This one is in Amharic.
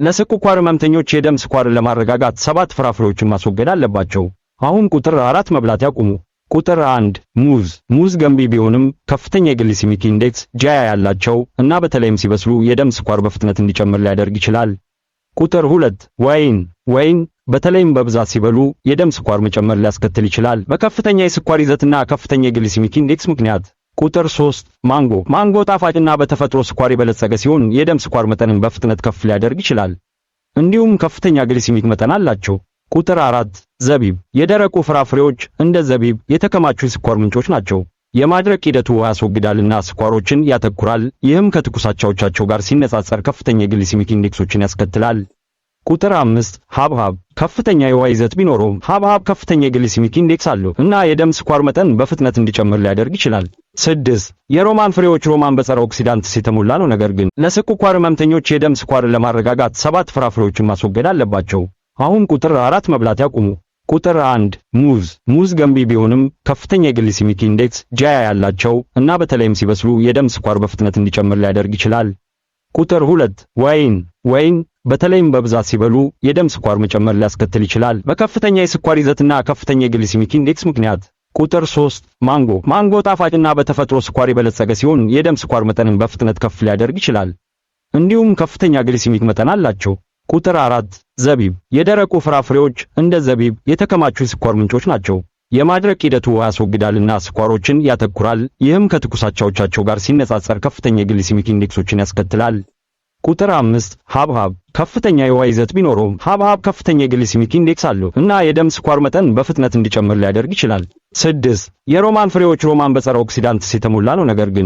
ለስኳር ህመምተኞች የደም ስኳርን ለማረጋጋት 7 ፍራፍሬዎችን ማስወገድ አለባቸው። አሁን ቁጥር 4 መብላት ያቁሙ። ቁጥር 1 ሙዝ። ሙዝ ገንቢ ቢሆንም ከፍተኛ የግሊሲሚክ ኢንዴክስ ጂአይ ያላቸው እና በተለይም ሲበስሉ የደም ስኳር በፍጥነት እንዲጨምር ሊያደርግ ይችላል። ቁጥር 2 ወይን። ወይን በተለይም በብዛት ሲበሉ የደም ስኳር መጨመር ሊያስከትል ይችላል በከፍተኛ የስኳር ይዘትና ከፍተኛ የግሊሲሚክ ኢንዴክስ ምክንያት። ቁጥር 3 ማንጎ። ማንጎ ጣፋጭና በተፈጥሮ ስኳር የበለጸገ ሲሆን የደም ስኳር መጠንን በፍጥነት ከፍ ሊያደርግ ይችላል። እንዲሁም ከፍተኛ ግሊሲሚክ መጠን አላቸው። ቁጥር 4 ዘቢብ። የደረቁ ፍራፍሬዎች እንደ ዘቢብ የተከማቹ የስኳር ምንጮች ናቸው። የማድረቅ ሂደቱ ውሃ ያስወግዳልና ስኳሮችን ያተኩራል። ይህም ከትኩስ አቻዎቻቸው ጋር ሲነጻጸር ከፍተኛ የግሊሲሚክ ኢንዴክሶችን ያስከትላል። ቁጥር 5 ሐብሐብ። ከፍተኛ የውሃ ይዘት ቢኖረውም ሐብሐብ ከፍተኛ የግሊሲሚክ ኢንዴክስ አለው እና የደም ስኳር መጠን በፍጥነት እንዲጨምር ሊያደርግ ይችላል። 6 የሮማን ፍሬዎች። ሮማን በጸረ ኦክሲዳንትስ የተሞላ ነው፣ ነገር ግን ለስኳር ህመምተኞች የደም ስኳርን ለማረጋጋት 7 ፍራፍሬዎችን ማስወገድ አለባቸው። አሁን ቁጥር 4 መብላት ያቁሙ። ቁጥር 1 ሙዝ። ሙዝ ገንቢ ቢሆንም ከፍተኛ የግሊሲሚክ ኢንዴክስ ጂአይ ያላቸው እና በተለይም ሲበስሉ የደም ስኳር በፍጥነት እንዲጨምር ሊያደርግ ይችላል። ቁጥር 2 ወይን። ወይን በተለይም በብዛት ሲበሉ የደም ስኳር መጨመር ሊያስከትል ይችላል በከፍተኛ የስኳር ይዘትና ከፍተኛ የግሊሲሚክ ኢንዴክስ ምክንያት። ቁጥር 3 ማንጎ። ማንጎ ጣፋጭና በተፈጥሮ ስኳር የበለጸገ ሲሆን የደም ስኳር መጠንን በፍጥነት ከፍ ሊያደርግ ይችላል። እንዲሁም ከፍተኛ ግሊሲሚክ መጠን አላቸው። ቁጥር 4 ዘቢብ። የደረቁ ፍራፍሬዎች እንደ ዘቢብ የተከማቹ የስኳር ምንጮች ናቸው። የማድረቅ ሂደቱ ውሃ ያስወግዳልና ስኳሮችን ያተኩራል። ይህም ከትኩስ አቻዎቻቸው ጋር ሲነጻጸር ከፍተኛ የግሊሲሚክ ኢንዴክሶችን ያስከትላል። ቁጥር 5 ሐብሐብ። ከፍተኛ የውሃ ይዘት ቢኖረውም ሐብሐብ ከፍተኛ የግሊሲሚክ ኢንዴክስ አለው እና የደም ስኳር መጠን በፍጥነት እንዲጨምር ሊያደርግ ይችላል። 6 የሮማን ፍሬዎች። ሮማን በጸረ ኦክሲዳንትስ የተሞላ ነው፣ ነገር ግን